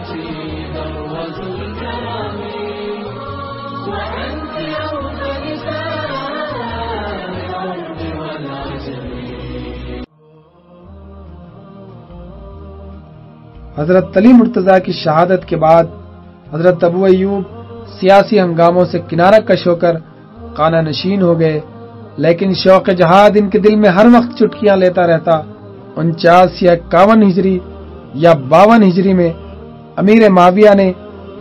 حضرت علی مرتضیٰ کی شہادت کے بعد حضرت ابو ایوب سیاسی ہنگاموں سے کنارہ کش ہو کر خانہ نشین ہو گئے، لیکن شوق جہاد ان کے دل میں ہر وقت چٹکیاں لیتا رہتا۔ 49 یا 51 ہجری یا 52 ہجری میں امیر معاویہ نے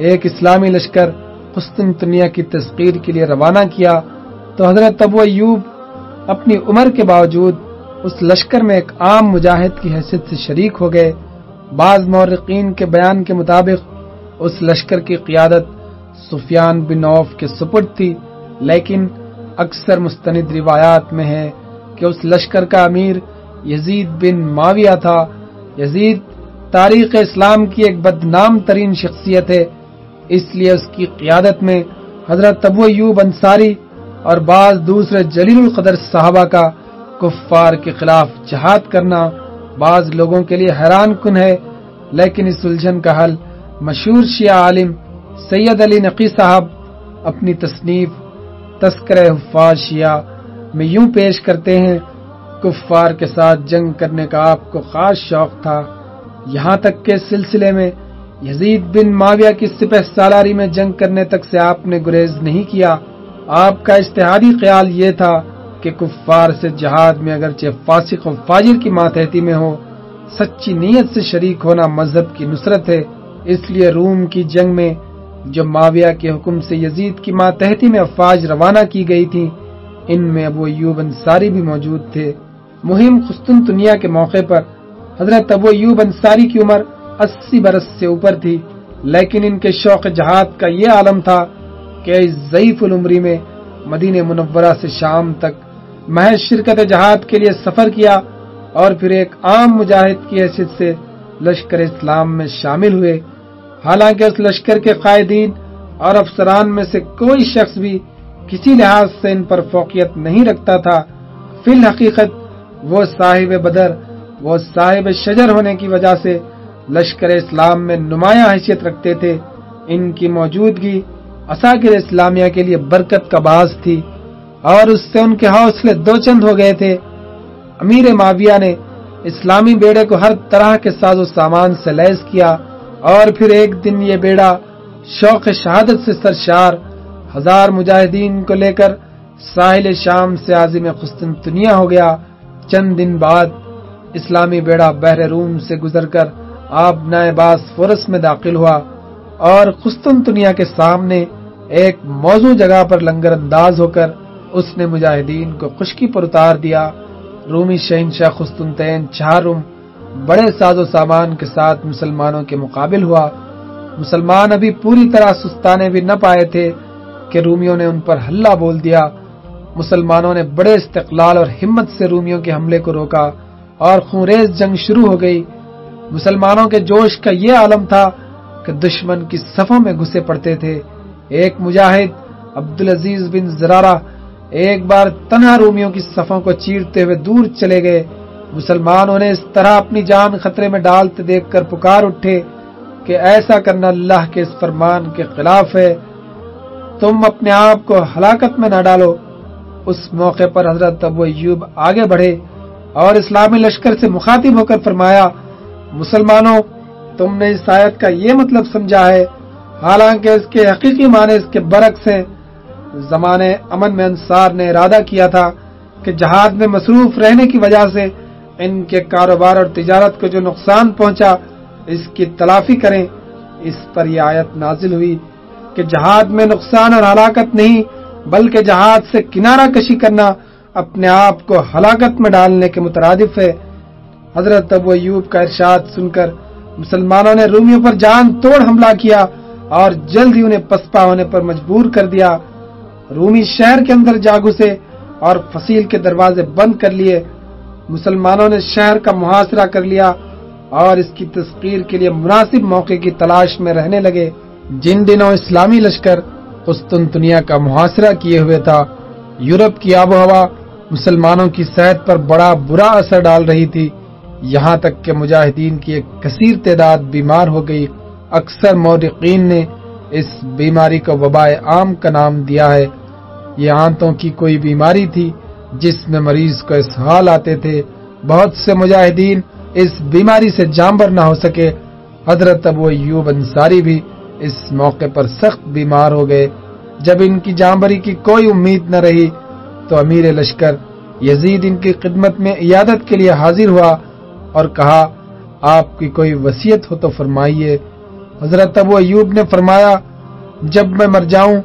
ایک اسلامی لشکر قسطنطنیہ کی تسخیر کے لیے روانہ کیا تو حضرت ابو ایوب اپنی عمر کے باوجود اس لشکر میں ایک عام مجاہد کی حیثیت سے شریک ہو گئے۔ بعض مورخین کے بیان کے مطابق اس لشکر کی قیادت سفیان بن عوف کے سپرد تھی، لیکن اکثر مستند روایات میں ہے کہ اس لشکر کا امیر یزید بن معاویہ تھا۔ یزید تاریخ اسلام کی ایک بدنام ترین شخصیت ہے، اس لیے اس کی قیادت میں حضرت ابو ایوب انصاری اور بعض دوسرے جلیل القدر صحابہ کا کفار کے خلاف جہاد کرنا بعض لوگوں کے لیے حیران کن ہے، لیکن اس الجھن کا حل مشہور شیعہ عالم سید علی نقی صاحب اپنی تصنیف تذکرہ حفاظ شیعہ میں یوں پیش کرتے ہیں: کفار کے ساتھ جنگ کرنے کا آپ کو خاص شوق تھا، یہاں تک کہ اس سلسلے میں یزید بن معاویہ کی سپہ سالاری میں جنگ کرنے تک سے آپ نے گریز نہیں کیا۔ آپ کا اجتہادی خیال یہ تھا کہ کفار سے جہاد میں اگرچہ فاسق و فاجر کی ماتحتی میں ہو، سچی نیت سے شریک ہونا مذہب کی نصرت ہے۔ اس لیے روم کی جنگ میں جو معاویہ کے حکم سے یزید کی ماتحتی میں افواج روانہ کی گئی تھی، ان میں ابو ایوب انصاری بھی موجود تھے۔ مہم قسطنطنیہ کے موقع پر حضرت ابو ایوب انصاری کی عمر 80 برس سے اوپر تھی، لیکن ان کے شوق جہاد کا یہ عالم تھا کہ اس ضعیف العمری میں مدینہ منورہ سے شام تک محض شرکت جہاد کے لیے سفر کیا اور پھر ایک عام مجاہد کی حیثیت سے لشکر اسلام میں شامل ہوئے۔ حالانکہ اس لشکر کے قائدین اور افسران میں سے کوئی شخص بھی کسی لحاظ سے ان پر فوقیت نہیں رکھتا تھا، فی الحقیقت وہ صاحب بدر، وہ صاحب شجر ہونے کی وجہ سے لشکر اسلام میں نمایاں حیثیت رکھتے تھے۔ ان کی موجودگی عساکر اسلامیہ کے لیے برکت کا باعث تھی اور اس سے ان کے حوصلے دو چند ہو گئے تھے۔ امیر معاویہ نے اسلامی بیڑے کو ہر طرح کے ساز و سامان سے لیس کیا اور پھر ایک دن یہ بیڑا شوق شہادت سے سرشار 1000 مجاہدین کو لے کر ساحل شام سے عازم قسطنطنیہ ہو گیا۔ چند دن بعد اسلامی بیڑا بحر روم سے گزر کر آبنائے باسفورس میں داخل ہوا اور قسطنطنیہ کے سامنے ایک موزوں جگہ پر لنگر انداز ہو کر اس نے مجاہدین کو خشکی پر اتار دیا۔ رومی شہنشاہ قسطنطین چہارم بڑے ساز و سامان کے ساتھ مسلمانوں کے مقابل ہوا۔ مسلمان ابھی پوری طرح سستانے بھی نہ پائے تھے کہ رومیوں نے ان پر حملہ بول دیا۔ مسلمانوں نے بڑے استقلال اور ہمت سے رومیوں کے حملے کو روکا اور خونریز جنگ شروع ہو گئی۔ مسلمانوں کے جوش کا یہ عالم تھا کہ دشمن کی صفوں میں گھسے پڑتے تھے۔ ایک مجاہد عبدالعزیز بن زرارہ ایک بار تنہا رومیوں کی صفوں کو چیرتے ہوئے دور چلے گئے۔ مسلمان انہیں اس طرح اپنی جان خطرے میں ڈالتے دیکھ کر پکار اٹھے کہ ایسا کرنا اللہ کے اس فرمان کے خلاف ہے، تم اپنے آپ کو ہلاکت میں نہ ڈالو۔ اس موقع پر حضرت ابو ایوب آگے بڑھے اور اسلامی لشکر سے مخاطب ہو کر فرمایا: مسلمانوں، تم نے اس آیت کا یہ مطلب سمجھا ہے، حالانکہ اس کے حقیقی معنی اس کے برعکس ہیں۔ زمانے امن میں انصار نے ارادہ کیا تھا کہ جہاد میں مصروف رہنے کی وجہ سے ان کے کاروبار اور تجارت کو جو نقصان پہنچا اس کی تلافی کریں۔ اس پر یہ آیت نازل ہوئی کہ جہاد میں نقصان اور ہلاکت نہیں بلکہ جہاد سے کنارہ کشی کرنا اپنے آپ کو ہلاکت میں ڈالنے کے مترادف ہے۔ حضرت ابو ایوب کا ارشاد سن کر مسلمانوں نے رومیوں پر جان توڑ حملہ کیا اور جلد ہی انہیں پسپا ہونے پر مجبور کر دیا۔ رومی شہر کے اندر جا گھسے اور فصیل کے دروازے بند کر لیے۔ مسلمانوں نے شہر کا محاصرہ کر لیا اور اس کی تسخیر کے لیے مناسب موقع کی تلاش میں رہنے لگے۔ جن دنوں اسلامی لشکر قسطنطنیہ کا محاصرہ کیے ہوئے تھا، یورپ کی آب و ہوا مسلمانوں کی صحت پر بڑا برا اثر ڈال رہی تھی، یہاں تک کہ مجاہدین کی ایک کثیر تعداد بیمار ہو گئی۔ اکثر مورخین نے اس بیماری کو وبائے عام کا نام دیا ہے۔ یہ آنتوں کی کوئی بیماری تھی جس میں مریض کو اسہال آتے تھے۔ بہت سے مجاہدین اس بیماری سے جانبر نہ ہو سکے۔ حضرت ابو ایوب انصاری بھی اس موقع پر سخت بیمار ہو گئے۔ جب ان کی جانبری کی کوئی امید نہ رہی تو امیر لشکر یزید ان کی خدمت میں عیادت کے لیے حاضر ہوا اور کہا، آپ کی کوئی وصیت ہو تو فرمائیے۔ حضرت ابو ایوب نے فرمایا، جب میں مر جاؤں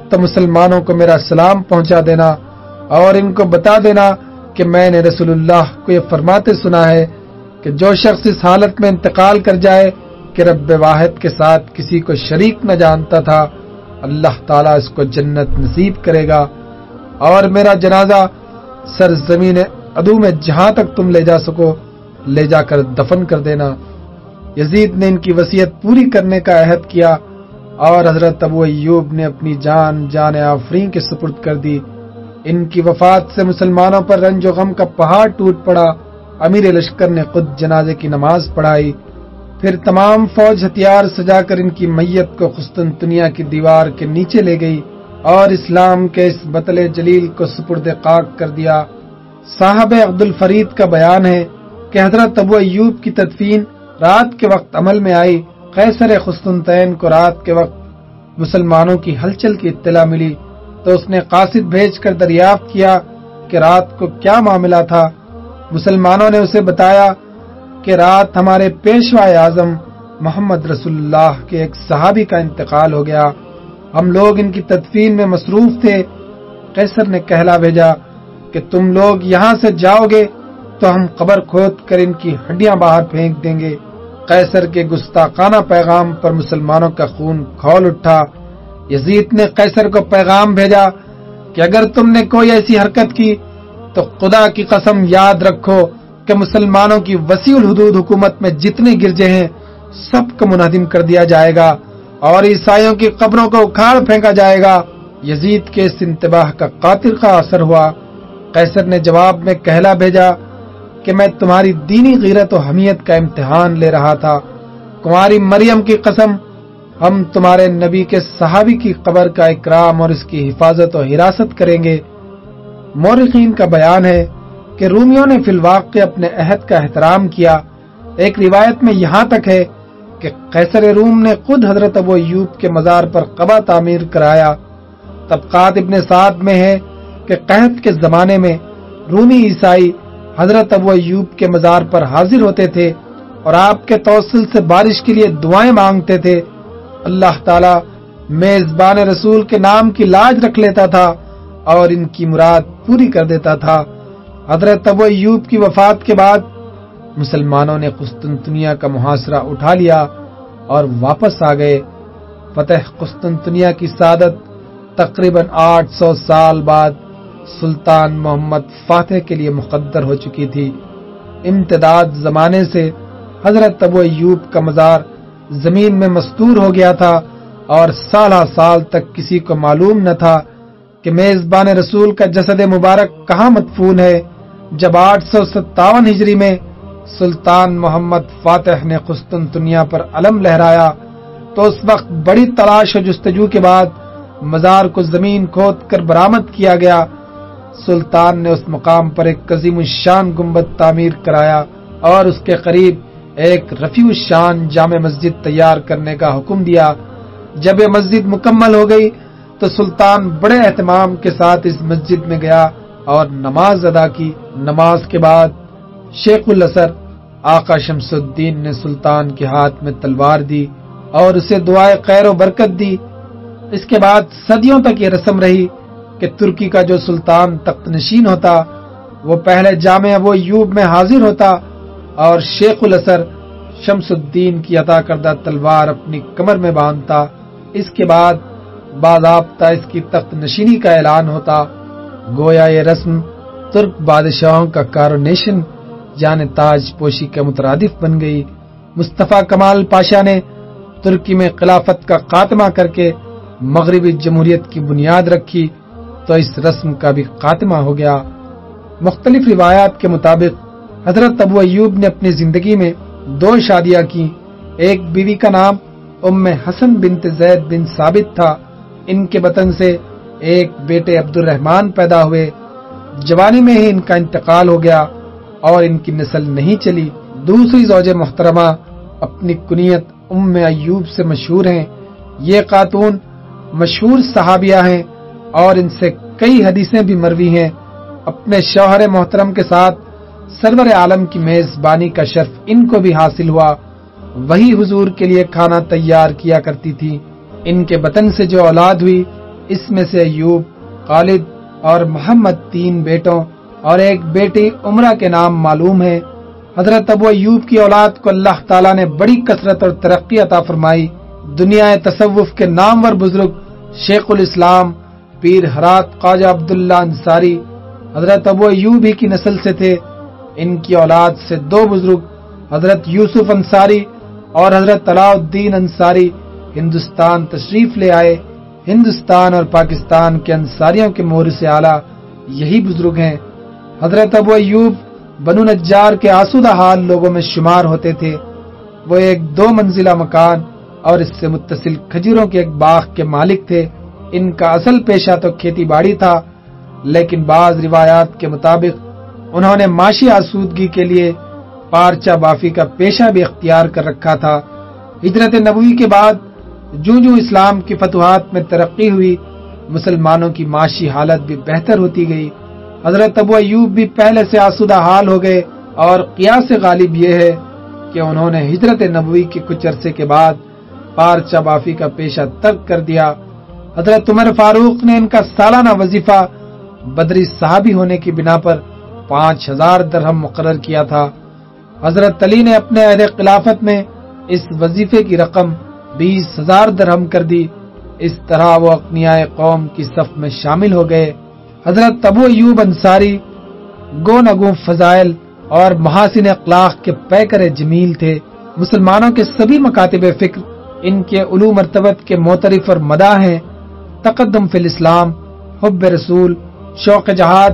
تو مسلمانوں کو میرا سلام پہنچا دینا اور ان کو بتا دینا کہ میں نے رسول اللہ کو یہ فرماتے سنا ہے کہ جو شخص اس حالت میں انتقال کر جائے کہ رب واحد کے ساتھ کسی کو شریک نہ جانتا تھا، اللہ تعالیٰ اس کو جنت نصیب کرے گا، اور میرا جنازہ سرزمین عدو میں جہاں تک تم لے جا سکو لے جا کر دفن کر دینا۔ یزید نے ان کی وصیت پوری کرنے کا عہد کیا اور حضرت ابو ایوب نے اپنی جان آفرین کے سپرد کر دی۔ ان کی وفات سے مسلمانوں پر رنج و غم کا پہاڑ ٹوٹ پڑا۔ امیر لشکر نے خود جنازے کی نماز پڑھائی، پھر تمام فوج ہتھیار سجا کر ان کی میت کو قسطنطنیہ کی دیوار کے نیچے لے گئی اور اسلام کے اس بطل جلیل کو سپرد خاک کر دیا۔ صاحب عبد الفرید کا بیان ہے کہ حضرت ابو ایوب کی تدفین رات کے وقت عمل میں آئی۔ قیصر قسطنطین کو رات کے وقت مسلمانوں کی ہلچل کی اطلاع ملی تو اس نے قاصد بھیج کر دریافت کیا کہ رات کو کیا معاملہ تھا۔ مسلمانوں نے اسے بتایا کہ رات ہمارے پیشوا اعظم محمد رسول اللہ کے ایک صحابی کا انتقال ہو گیا، ہم لوگ ان کی تدفین میں مصروف تھے۔ قیصر نے کہلا بھیجا کہ تم لوگ یہاں سے جاؤ گے تو ہم قبر کھود کر ان کی ہڈیاں باہر پھینک دیں گے۔ قیصر کے گستاخانہ پیغام پر مسلمانوں کا خون کھول اٹھا۔ یزید نے قیصر کو پیغام بھیجا کہ اگر تم نے کوئی ایسی حرکت کی تو خدا کی قسم یاد رکھو کہ مسلمانوں کی وسیع الحدود حکومت میں جتنے گرجے ہیں سب کو منہدم کر دیا جائے گا اور عیسائیوں کی قبروں کو اکھاڑ پھینکا جائے گا۔ یزید کے اس انتباہ کا قاتل کا اثر ہوا۔ قیصر نے جواب میں کہلا بھیجا کہ میں تمہاری دینی غیرت و حمیت کا امتحان لے رہا تھا، تمہاری مریم کی قسم ہم تمہارے نبی کے صحابی کی قبر کا اکرام اور اس کی حفاظت و حراست کریں گے۔ مورخین کا بیان ہے کہ رومیوں نے فی الواقع اپنے عہد کا احترام کیا۔ ایک روایت میں یہاں تک ہے کہ قیصر روم نے خود حضرت ابو ایوب کے مزار پر قبہ تعمیر کرایا۔ طبقات ابن سعد میں ہے کہ قحط کے زمانے میں رومی عیسائی حضرت ابو ایوب کے مزار پر حاضر ہوتے تھے اور آپ کے توسل سے بارش کے لیے دعائیں مانگتے تھے۔ اللہ تعالیٰ میزبان رسول کے نام کی لاج رکھ لیتا تھا اور ان کی مراد پوری کر دیتا تھا۔ حضرت ابو ایوب کی وفات کے بعد مسلمانوں نے قسطنطنیہ کا محاصرہ اٹھا لیا اور واپس آ گئے۔ فتح قسطنطنیہ کی سعادت تقریباً 800 سال بعد سلطان محمد فاتح کے لیے مقدر ہو چکی تھی۔ امتداد زمانے سے حضرت ابو ایوب کا مزار زمین میں مستور ہو گیا تھا اور سالہ سال تک کسی کو معلوم نہ تھا کہ میزبان رسول کا جسد مبارک کہاں مدفون ہے۔ جب 857 ہجری میں سلطان محمد فاتح نے قسطنطنیہ پر علم لہرایا تو اس وقت بڑی تلاش و جستجو کے بعد مزار کو زمین کھود کر برآمد کیا گیا۔ سلطان نے اس مقام پر ایک عظیم الشان گنبد تعمیر کرایا اور اس کے قریب ایک رفیع الشان جامع مسجد تیار کرنے کا حکم دیا۔ جب یہ مسجد مکمل ہو گئی تو سلطان بڑے اہتمام کے ساتھ اس مسجد میں گیا اور نماز ادا کی۔ نماز کے بعد شیخ الاسر آقا شمس الدین نے سلطان کے ہاتھ میں تلوار دی اور اسے دعائے خیر و برکت دی۔ اس کے بعد صدیوں تک یہ رسم رہی کہ ترکی کا جو سلطان تخت نشین ہوتا وہ پہلے جامع ابو ایوب میں حاضر ہوتا اور شیخ الاسر شمس الدین کی عطا کردہ تلوار اپنی کمر میں باندھتا۔ اس کے بعد باضابطہ اس کی تخت نشینی کا اعلان ہوتا۔ گویا یہ رسم ترک بادشاہوں کا کارونیشن یعنی تاج پوشی کے مترادف بن گئی۔ مصطفیٰ کمال پاشا نے ترکی میں خلافت کا خاتمہ کر کے مغربی جمہوریت کی بنیاد رکھی تو اس رسم کا بھی خاتمہ ہو گیا۔ مختلف روایات کے مطابق حضرت ابو ایوب نے اپنی زندگی میں 2 شادیاں کی۔ ایک بیوی کا نام ام حسن بنت زید بن ثابت تھا۔ ان کے بطن سے ایک بیٹے عبد الرحمن پیدا ہوئے۔ جوانی میں ہی ان کا انتقال ہو گیا اور ان کی نسل نہیں چلی۔ دوسری زوج محترمہ اپنی کنیت ام ایوب سے مشہور ہیں۔ یہ خاتون مشہور صحابیہ ہیں اور ان سے کئی حدیثیں بھی مروی ہیں۔ اپنے شوہر محترم کے ساتھ سرور عالم کی میزبانی کا شرف ان کو بھی حاصل ہوا۔ وہی حضور کے لیے کھانا تیار کیا کرتی تھی۔ ان کے بطن سے جو اولاد ہوئی اس میں سے ایوب، خالد اور محمد 3 بیٹوں اور ایک بیٹی عمرہ کے نام معلوم ہے۔ حضرت ابو ایوب کی اولاد کو اللہ تعالیٰ نے بڑی کثرت اور ترقی عطا فرمائی۔ دنیا تصوف کے نامور بزرگ شیخ الاسلام پیر ہرات خواجہ عبداللہ انصاری حضرت ابو ایوب ہی کی نسل سے تھے۔ ان کی اولاد سے 2 بزرگ حضرت یوسف انصاری اور حضرت علاء الدین انصاری ہندوستان تشریف لے آئے۔ ہندوستان اور پاکستان کے انصاریوں کے مورث اعلیٰ یہی بزرگ ہیں۔ حضرت ابو ایوب بنو نجار کے آسودہ حال لوگوں میں شمار ہوتے تھے۔ وہ ایک 2 منزلہ مکان اور اس سے متصل کھجوروں کے ایک باغ کے مالک تھے۔ ان کا اصل پیشہ تو کھیتی باڑی تھا، لیکن بعض روایات کے مطابق انہوں نے معاشی آسودگی کے لیے پارچہ بافی کا پیشہ بھی اختیار کر رکھا تھا۔ ہجرت نبوی کے بعد جوں جوں اسلام کی فتوحات میں ترقی ہوئی، مسلمانوں کی معاشی حالت بھی بہتر ہوتی گئی۔ حضرت ابو ایوب بھی پہلے سے آسودہ حال ہو گئے، اور قیاس غالب یہ ہے کہ انہوں نے ہجرت نبوی کے کچھ عرصے کے بعد پارچہ بافی کا پیشہ ترک کر دیا۔ حضرت عمر فاروق نے ان کا سالانہ وظیفہ بدری صحابی ہونے کی بنا پر 5000 درہم مقرر کیا تھا۔ حضرت علی نے اپنے عہد خلافت میں اس وظیفے کی رقم 20,000 درہم کر دی۔ اس طرح وہ اغنیاء قوم کی صف میں شامل ہو گئے۔ حضرت ابو ایوب انصاری گو نگو فضائل اور محاسن اخلاق کے پیکر جمیل تھے۔ مسلمانوں کے سبھی مکاتب فکر ان کے علو مرتبت کے معترف اور مداح ہیں۔ تقدم فی الاسلام، حب رسول، شوق جہاد،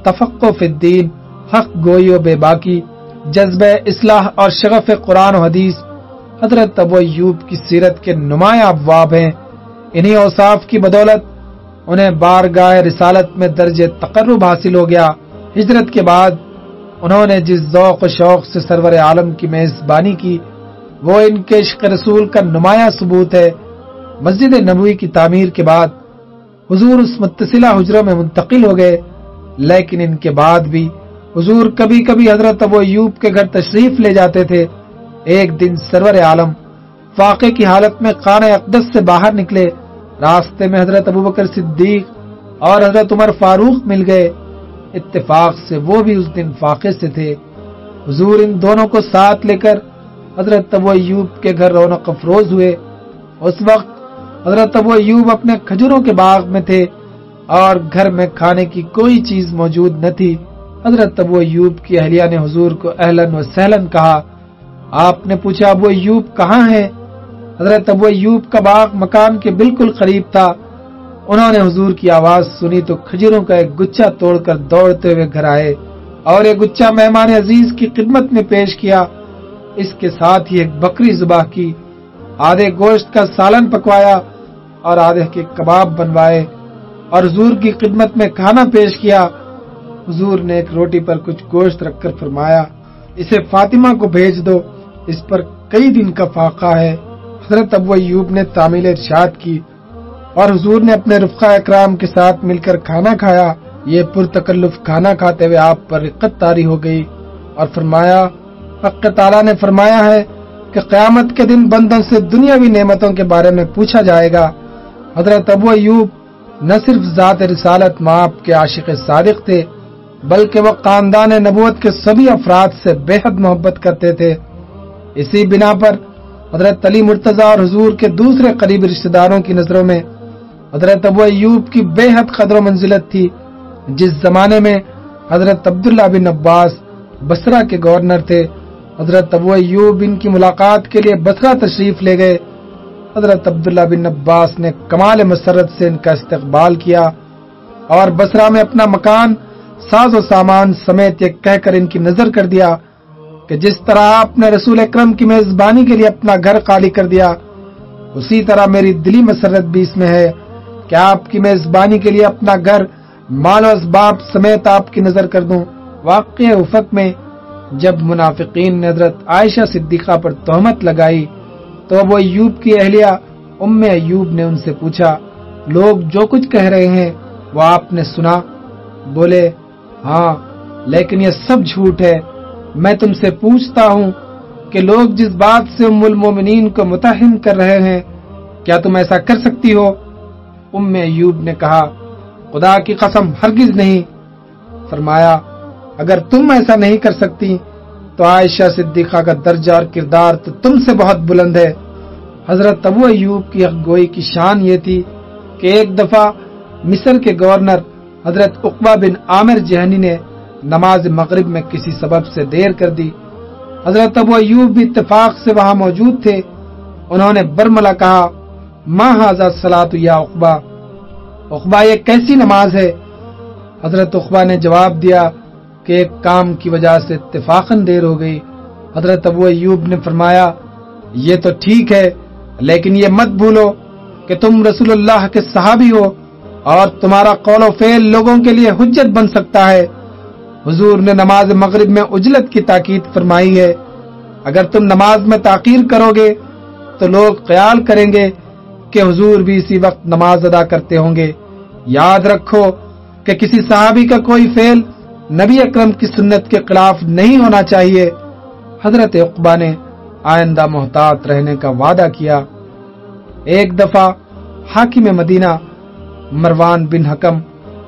تفقہ فی الدین، حق گوئی و بے باکی، جذبہ اصلاح اور شغف قرآن و حدیث حضرت ابو ایوب کی سیرت کے نمایاں ابواب ہیں۔ انہی اوصاف کی بدولت انہیں بارگاہ رسالت میں درجہ تقرب حاصل ہو گیا۔ ہجرت کے بعد انہوں نے جس ذوق و شوق سے سرور عالم کی میزبانی کی، وہ ان کے عشق رسول کا نمایاں ثبوت ہے۔ مسجد نبوی کی تعمیر کے بعد حضور اس متصلہ حجروں میں منتقل ہو گئے، لیکن ان کے بعد بھی حضور کبھی کبھی حضرت ابو ایوب کے گھر تشریف لے جاتے تھے۔ ایک دن سرور عالم واقعے کی حالت میں خانہ اقدس سے باہر نکلے۔ راستے میں حضرت ابوبکر صدیق اور حضرت عمر فاروق مل گئے۔ اتفاق سے وہ بھی اس دن فاقے سے تھے۔ حضور ان دونوں کو ساتھ لے کر حضرت ابو ایوب کے گھر رونق افروز ہوئے۔ اس وقت حضرت ابو ایوب اپنے کھجوروں کے باغ میں تھے اور گھر میں کھانے کی کوئی چیز موجود نہ تھی۔ حضرت ابو ایوب کی اہلیہ نے حضور کو اہلاً و سہلاً کہا۔ آپ نے پوچھا ابو ایوب کہاں ہیں؟ حضرت ابو ایوب کا باغ مکان کے بالکل قریب تھا۔ انہوں نے حضور کی آواز سنی تو کھجوروں کا ایک گچھا توڑ کر دوڑتے ہوئے گھر آئے اور ایک گچھا مہمان عزیز کی خدمت میں پیش کیا۔ اس کے ساتھ ہی ایک بکری ذبح کی، آدھے گوشت کا سالن پکوایا اور آدھے کے کباب بنوائے اور حضور کی خدمت میں کھانا پیش کیا۔ حضور نے ایک روٹی پر کچھ گوشت رکھ کر فرمایا، اسے فاطمہ کو بھیج دو، اس پر کئی دن کا فاقہ ہے۔ حضرت ابو ایوب نے تعمیل ارشاد کی اور حضور نے اپنے رفقا اکرام کے ساتھ مل کر کھانا کھایا۔ یہ پرتکلف کھانا کھاتے ہوئے آپ پر رقت طاری ہو گئی اور فرمایا، حق تعالیٰ نے فرمایا ہے کہ قیامت کے دن بندوں سے دنیاوی نعمتوں کے بارے میں پوچھا جائے گا۔ حضرت ابو ایوب نہ صرف ذات رسالت مآب کے عاشق صادق تھے، بلکہ وہ خاندان نبوت کے سبھی افراد سے بے حد محبت کرتے تھے۔ اسی بنا پر حضرت علی مرتضیٰ اور حضور کے دوسرے قریبی رشتہ داروں کی نظروں میں حضرت ابو ایوب کی بے حد قدر و منزلت تھی۔ جس زمانے میں حضرت عبداللہ بن عباس بصرہ کے گورنر تھے، حضرت ابو ایوب ان کی ملاقات کے لیے بصرہ تشریف لے گئے۔ حضرت عبداللہ بن عباس نے کمال مسرت سے ان کا استقبال کیا اور بصرہ میں اپنا مکان ساز و سامان سمیت یہ کہہ کر ان کی نظر کر دیا کہ جس طرح آپ نے رسول اکرم کی میزبانی کے لیے اپنا گھر خالی کر دیا، اسی طرح میری دلی مسرت بھی اس میں ہے کہ آپ کی میزبانی کے لیے اپنا گھر مال و اسباب سمیت آپ کی نظر کر دوں۔ واقعہ افق میں جب منافقین نے حضرت عائشہ صدیقہ پر تہمت لگائی تو ابو ایوب کی اہلیہ ام ایوب نے ان سے پوچھا، لوگ جو کچھ کہہ رہے ہیں وہ آپ نے سنا؟ بولے، ہاں، لیکن یہ سب جھوٹ ہے۔ میں تم سے پوچھتا ہوں کہ لوگ جس بات سے ام المومنین کو متہم کر رہے ہیں، کیا تم ایسا کر سکتی ہو؟ ام ایوب نے کہا، خدا کی قسم ہرگز نہیں۔ فرمایا، اگر تم ایسا نہیں کر سکتی تو عائشہ صدیقہ کا درجہ اور کردار تو تم سے بہت بلند ہے۔ حضرت ابو ایوب کی حق گوئی کی شان یہ تھی کہ ایک دفعہ مصر کے گورنر حضرت عقبہ بن عامر جہنی نے نماز مغرب میں کسی سبب سے دیر کر دی۔ حضرت ابو ایوب بھی اتفاق سے وہاں موجود تھے۔ انہوں نے برملا کہا، ما ھذا الصلاۃ یا عقبہ، عقبہ یہ کیسی نماز ہے؟ حضرت عقبہ نے جواب دیا کہ ایک کام کی وجہ سے اتفاقاً دیر ہو گئی۔ حضرت ابو ایوب نے فرمایا، یہ تو ٹھیک ہے، لیکن یہ مت بھولو کہ تم رسول اللہ کے صحابی ہو اور تمہارا قول و فعل لوگوں کے لیے حجت بن سکتا ہے۔ حضور نے نماز مغرب میں عجلت کی تاکید فرمائی ہے۔ اگر تم نماز میں تاخیر کرو گے تو لوگ خیال کریں گے کہ حضور بھی اسی وقت نماز ادا کرتے ہوں گے۔ یاد رکھو کہ کسی صحابی کا کوئی فعل نبی اکرم کی سنت کے خلاف نہیں ہونا چاہیے۔ حضرت عقبہ نے آئندہ محتاط رہنے کا وعدہ کیا۔ ایک دفعہ حاکم مدینہ مروان بن حکم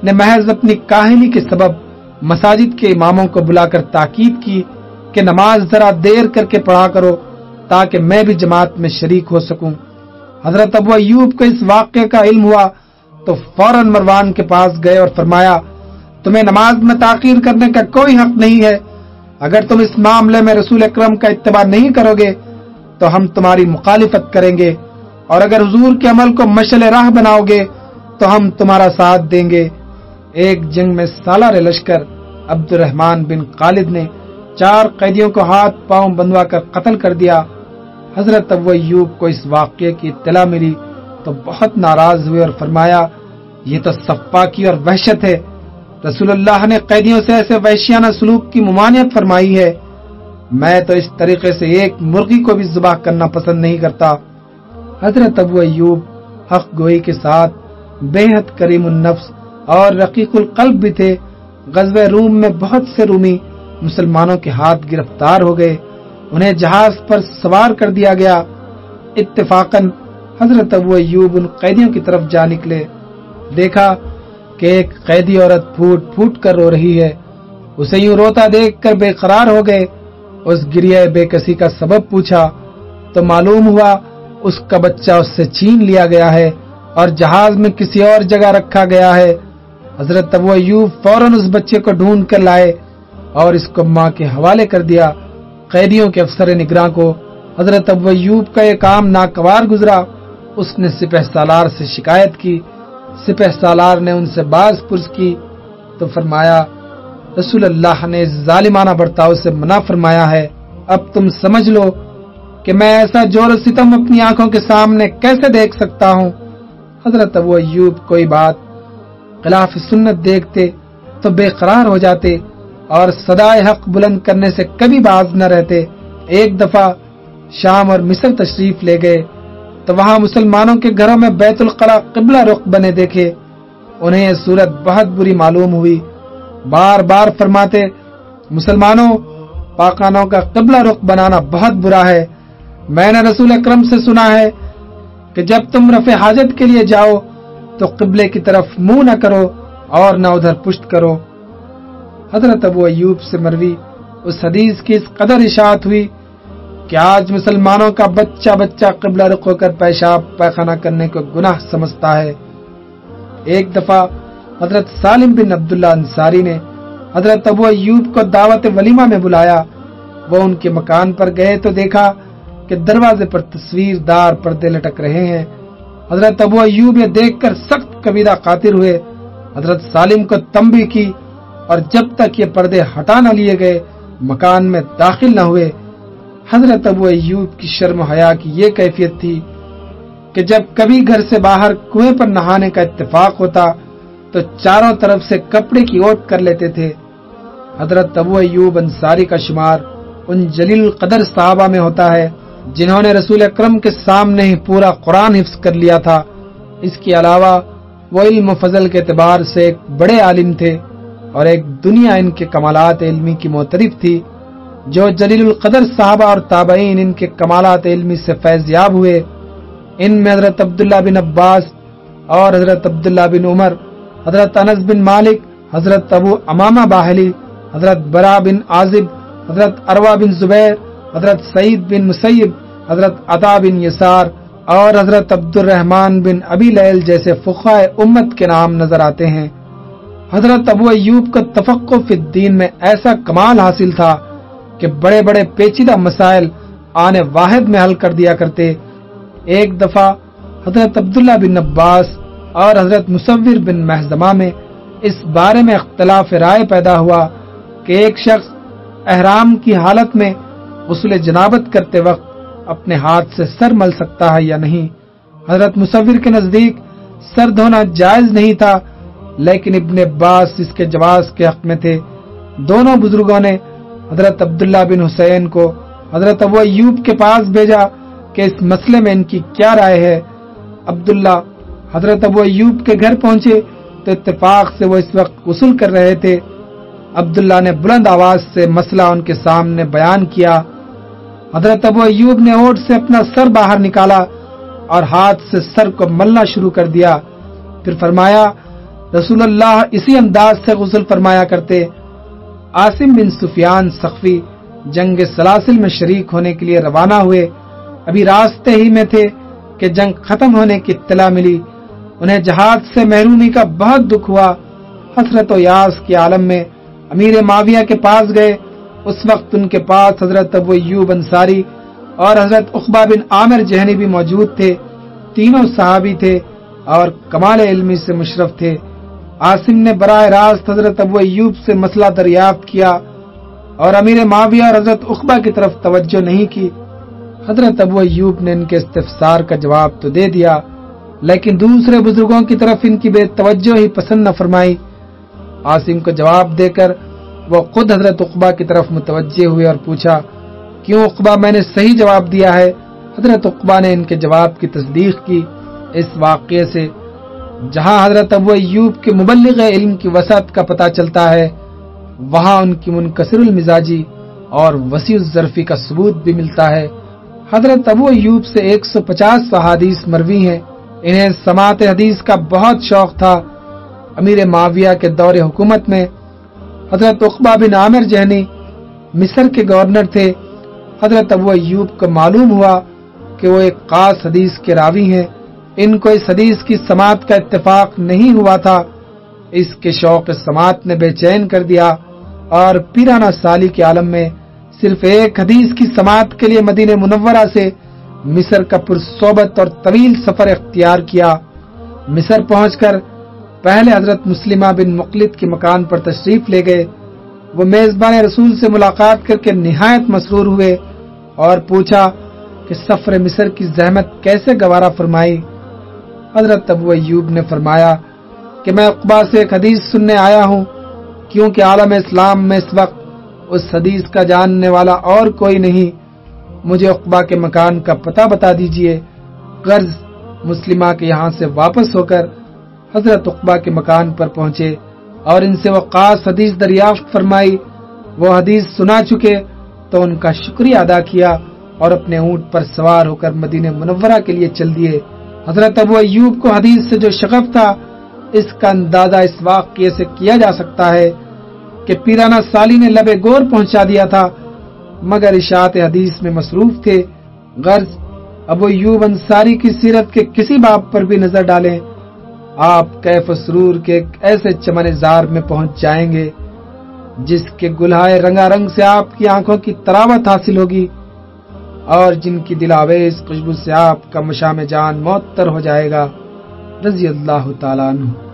نے محض اپنی کاہلی کے سبب مساجد کے اماموں کو بلا کر تاکید کی کہ نماز ذرا دیر کر کے پڑھا کرو تاکہ میں بھی جماعت میں شریک ہو سکوں۔ حضرت ابو ایوب کو اس واقعے کا علم ہوا تو فوراً مروان کے پاس گئے اور فرمایا، تمہیں نماز میں تاخیر کرنے کا کوئی حق نہیں ہے۔ اگر تم اس معاملے میں رسول اکرم کا اتباع نہیں کرو گے تو ہم تمہاری مخالفت کریں گے، اور اگر حضور کے عمل کو مشعل راہ بناؤ گے تو ہم تمہارا ساتھ دیں گے۔ ایک جنگ میں سالار لشکر عبد الرحمن بن خالد نے 4 قیدیوں کو ہاتھ پاؤں بندھوا کر قتل کر دیا۔ حضرت ابو ایوب کو اس واقعے کی اطلاع ملی تو بہت ناراض ہوئے اور فرمایا، یہ تو سفاکی اور وحشت ہے۔ رسول اللہ نے قیدیوں سے ایسے وحشیانہ سلوک کی ممانعت فرمائی ہے۔ میں تو اس طریقے سے ایک مرغی کو بھی ذبح کرنا پسند نہیں کرتا۔ حضرت ابو ایوب حق گوئی کے ساتھ بے حد کریم النفس اور رقیق القلب بھی تھے۔ غزوہ روم میں بہت سے رومی مسلمانوں کے ہاتھ گرفتار ہو گئے، انہیں جہاز پر سوار کر دیا گیا۔ اتفاقاً حضرت ابو ایوب ان قیدیوں کی طرف جا نکلے، دیکھا کہ ایک قیدی عورت پھوٹ پھوٹ کر رو رہی ہے۔ اسے یوں روتا دیکھ کر بے قرار ہو گئے۔ اس گریہ بے کسی کا سبب پوچھا تو معلوم ہوا اس کا بچہ اس سے چھین لیا گیا ہے اور جہاز میں کسی اور جگہ رکھا گیا ہے۔ حضرت ابو ایوب فوراً اس بچے کو ڈھونڈ کر لائے اور اس کو ماں کے حوالے کر دیا۔ قیدیوں کے افسر نگراں کو حضرت ابو ایوب کا یہ کام ناگوار گزرا۔ اس نے سپہ سالار سے شکایت کی۔ سپہ سالار نے ان سے باز پرس کی تو فرمایا، رسول اللہ نے ظالمانہ برتاؤ سے منع فرمایا ہے۔ اب تم سمجھ لو کہ میں ایسا جور و ستم اپنی آنکھوں کے سامنے کیسے دیکھ سکتا ہوں۔ حضرت ابو ایوب کوئی بات خلاف سنت دیکھتے تو بے قرار ہو جاتے اور صدائے حق بلند کرنے سے کبھی باز نہ رہتے۔ ایک دفعہ شام اور مصر تشریف لے گئے تو وہاں مسلمانوں کے گھروں میں بیت الخلا قبلہ رخ بنے دیکھے۔ انہیں یہ صورت بہت بری معلوم ہوئی، بار بار فرماتے، مسلمانوں، پاکانوں کا قبلہ رخ بنانا بہت برا ہے۔ میں نے رسول اکرم سے سنا ہے کہ جب تم رفع حاجت کے لیے جاؤ تو قبلے کی طرف منہ نہ کرو اور نہ ادھر پشت کرو۔ حضرت ابو ایوب سے مروی اس حدیث کی اس قدر اشاعت ہوئی کہ آج مسلمانوں کا بچہ بچہ قبلہ رخ ہو کر پیشاب پیخانہ کرنے کو گناہ سمجھتا ہے۔ ایک دفعہ حضرت سالم بن عبداللہ انصاری نے حضرت ابو ایوب کو دعوت ولیمہ میں بلایا۔ وہ ان کے مکان پر گئے تو دیکھا کہ دروازے پر تصویر دار پردے لٹک رہے ہیں۔ حضرت ابو ایوب یہ دیکھ کر سخت کبیدہ خاطر ہوئے، حضرت سالم کو تنبیہ کی اور جب تک یہ پردے ہٹا نہ لیے گئے مکان میں داخل نہ ہوئے۔ حضرت ابو ایوب کی شرم و حیا کی یہ کیفیت تھی کہ جب کبھی گھر سے باہر کنویں پر نہانے کا اتفاق ہوتا تو چاروں طرف سے کپڑے کی اوٹ کر لیتے تھے۔ حضرت ابو ایوب انصاری کا شمار ان جلیل القدر صحابہ میں ہوتا ہے جنہوں نے رسول اکرم کے سامنے ہی پورا قرآن حفظ کر لیا تھا۔ اس کے علاوہ وہ علم و فضل کے اعتبار سے ایک بڑے عالم تھے اور ایک دنیا ان کے کمالات علمی کی معترف تھی۔ جو جلیل القدر صحابہ اور تابعین ان کے کمالات علمی سے فیض یاب ہوئے، ان میں حضرت عبداللہ بن عباس اور حضرت عبداللہ بن عمر، حضرت انس بن مالک، حضرت ابو امامہ باہلی، حضرت برا بن عازب، حضرت عروہ بن زبیر، حضرت سعید بن مسیب، حضرت عطا بن یسار اور حضرت عبد الرحمن بن ابی لیل جیسے فقہائے امت کے نام نظر آتے ہیں۔ حضرت ابو ایوب کو تفقہ فی الدین میں ایسا کمال حاصل تھا کہ بڑے بڑے پیچیدہ مسائل آنے واحد میں حل کر دیا کرتے۔ ایک دفعہ حضرت عبداللہ بن عباس اور حضرت مصور بن مخزمہ میں اس بارے میں اختلاف رائے پیدا ہوا کہ ایک شخص احرام کی حالت میں غسل جنابت کرتے وقت اپنے ہاتھ سے سر مل سکتا ہے یا نہیں۔ حضرت مصور کے نزدیک سر دھونا جائز نہیں تھا، لیکن ابن عباس اس کے جواز کے حق میں تھے۔ دونوں بزرگوں نے حضرت عبداللہ بن حسین کو حضرت ابو ایوب کے پاس بھیجا کہ اس مسئلے میں ان کی کیا رائے ہے۔ عبداللہ حضرت ابو ایوب کے گھر پہنچے تو اتفاق سے وہ اس وقت غسل کر رہے تھے۔ عبداللہ نے بلند آواز سے مسئلہ ان کے سامنے بیان کیا۔ حضرت ابو ایوب نے اوٹ سے اپنا سر باہر نکالا اور ہاتھ سے سر کو ملنا شروع کر دیا، پھر فرمایا رسول اللہ اسی انداز سے غسل فرمایا کرتے۔ عاصم بن سفیان سخفی جنگ سلاسل میں شریک ہونے کے لیے روانہ ہوئے، ابھی راستے ہی میں تھے کہ جنگ ختم ہونے کی اطلاع ملی۔ انہیں جہاد سے محرومی کا بہت دکھ ہوا۔ حسرت و یاس کے عالم میں امیر معاویہ کے پاس گئے۔ اس وقت ان کے پاس حضرت ابو ایوب انصاری اور حضرت عقبہ بن عامر جہنی بھی موجود تھے۔ تینوں صحابی تھے اور کمال علمی سے مشرف تھے۔ عاصم نے براہ راست حضرت ابو ایوب سے مسئلہ دریافت کیا اور امیر معاویہ اور حضرت عقبہ کی طرف توجہ نہیں کی۔ حضرت ابو ایوب نے ان کے استفسار کا جواب تو دے دیا، لیکن دوسرے بزرگوں کی طرف ان کی بے توجہ ہی پسند نہ فرمائی۔ عاصم کو جواب دے کر وہ خود حضرت عقبہ کی طرف متوجہ ہوئے اور پوچھا، کیوں عقبہ میں نے صحیح جواب دیا ہے؟ حضرت عقبہ نے ان کے جواب کی تصدیق کی۔ اس واقعے سے جہاں حضرت ابو ایوب کے مبلغ علم کی وسعت کا پتہ چلتا ہے، وہاں ان کی منکسر المزاجی اور وسیع الظرفی کا ثبوت بھی ملتا ہے۔ حضرت ابو ایوب سے 150 احادیث مروی ہیں۔ انہیں سماعت حدیث کا بہت شوق تھا۔ امیر معاویہ کے دور حکومت میں حضرت عقبہ بن عامر جہنی مصر کے گورنر تھے۔ حضرت ابو ایوب کو معلوم ہوا کہ وہ ایک خاص حدیث کے راوی ہیں۔ ان کو اس حدیث کی سماعت کا اتفاق نہیں ہوا تھا۔ اس کے شوق سماعت نے بے چین کر دیا اور پیرانہ سالی کے عالم میں صرف ایک حدیث کی سماعت کے لیے مدینہ منورہ سے مصر کا پرصحبت اور طویل سفر اختیار کیا۔ مصر پہنچ کر پہلے حضرت مسلمہ بن مقلد کے مکان پر تشریف لے گئے۔ وہ میزبان رسول سے ملاقات کر کے نہایت مسرور ہوئے اور پوچھا کہ سفر مصر کی زحمت کیسے گوارا فرمائی۔ حضرت ابو ایوب نے فرمایا کہ میں عقبہ سے ایک حدیث سننے آیا ہوں، کیونکہ عالم اسلام میں اس وقت اس حدیث کا جاننے والا اور کوئی نہیں۔ مجھے عقبہ کے مکان کا پتہ بتا دیجئے۔ غرض مسلمہ کے یہاں سے واپس ہو کر حضرت عقبہ کے مکان پر پہنچے اور ان سے وہ خاص حدیث دریافت فرمائی۔ وہ حدیث سنا چکے تو ان کا شکریہ ادا کیا اور اپنے اونٹ پر سوار ہو کر مدینہ منورہ کے لیے چل دیے۔ حضرت ابو ایوب کو حدیث سے جو شغف تھا، اس کا اندازہ اس واقعے سے کیا جا سکتا ہے کہ پیرانہ سالی نے لبے گور پہنچا دیا تھا، مگر اشاعت حدیث میں مصروف تھے۔ غرض ابو ایوب انصاری کی سیرت کے کسی باب پر بھی نظر ڈالیں، آپ کیف و سرور کے ایک ایسے چمن زار میں پہنچ جائیں گے جس کے گلہائے رنگا رنگ سے آپ کی آنکھوں کی تراوت حاصل ہوگی اور جن کی دلاویز خوشبو سے آپ کا مشام جان معطر ہو جائے گا۔ رضی اللہ تعالیٰ عنہ۔